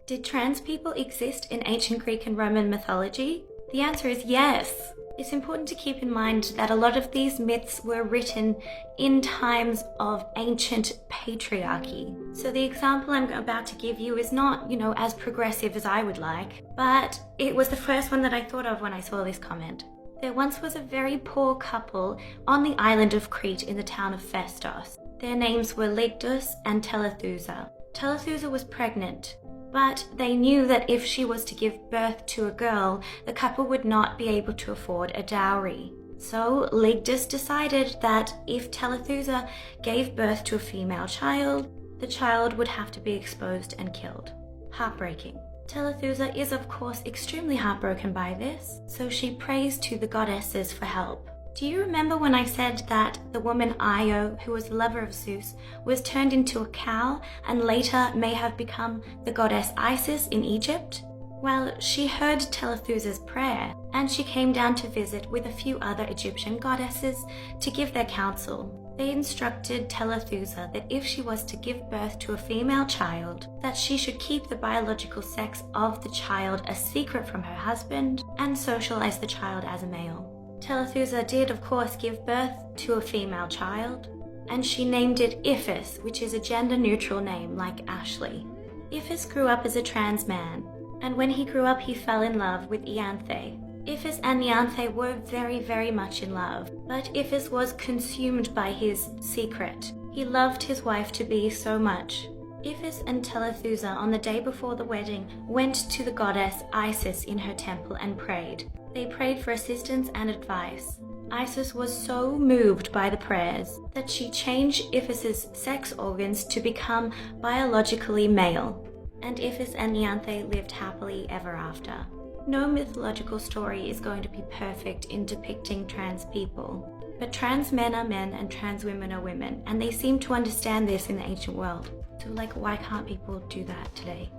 Did trans people exist in ancient Greek and Roman mythology? The answer is yes. It's important to keep in mind that a lot of these myths were written in times of ancient patriarchy. So the example I'm about to give you is not, as progressive as I would like, but it was the first one that I thought of when I saw this comment. There once was a very poor couple on the island of Crete in the town of Phaistos. Their names were Lygdus and Telethusa. Telethusa was pregnant, but they knew that if she was to give birth to a girl, the couple would not be able to afford a dowry. So Lygdus decided that if Telethusa gave birth to a female child, the child would have to be exposed and killed. Heartbreaking. Telethusa is of course extremely heartbroken by this, so she prays to the goddesses for help. Do you remember when I said that the woman Io, who was the lover of Zeus, was turned into a cow and later may have become the goddess Iphis in Egypt? Well, she heard Telethusa's prayer and she came down to visit with a few other Egyptian goddesses to give their counsel. They instructed Telethusa that if she was to give birth to a female child, that she should keep the biological sex of the child a secret from her husband and socialize the child as a male. Telethusa did, of course, give birth to a female child, and she named it Iphis, which is a gender-neutral name like Ashley. Iphis grew up as a trans man, and when he grew up he fell in love with Ianthe. Iphis and Ianthe were very, very much in love, but Iphis was consumed by his secret. He loved his wife-to-be so much. Iphis and Telethusa, on the day before the wedding, went to the goddess Isis in her temple and prayed. They prayed for assistance and advice. Isis was so moved by the prayers that she changed Iphis's sex organs to become biologically male, and Iphis and Ianthe lived happily ever after. No mythological story is going to be perfect in depicting trans people, but trans men are men and trans women are women, and they seem to understand this in the ancient world. So why can't people do that today?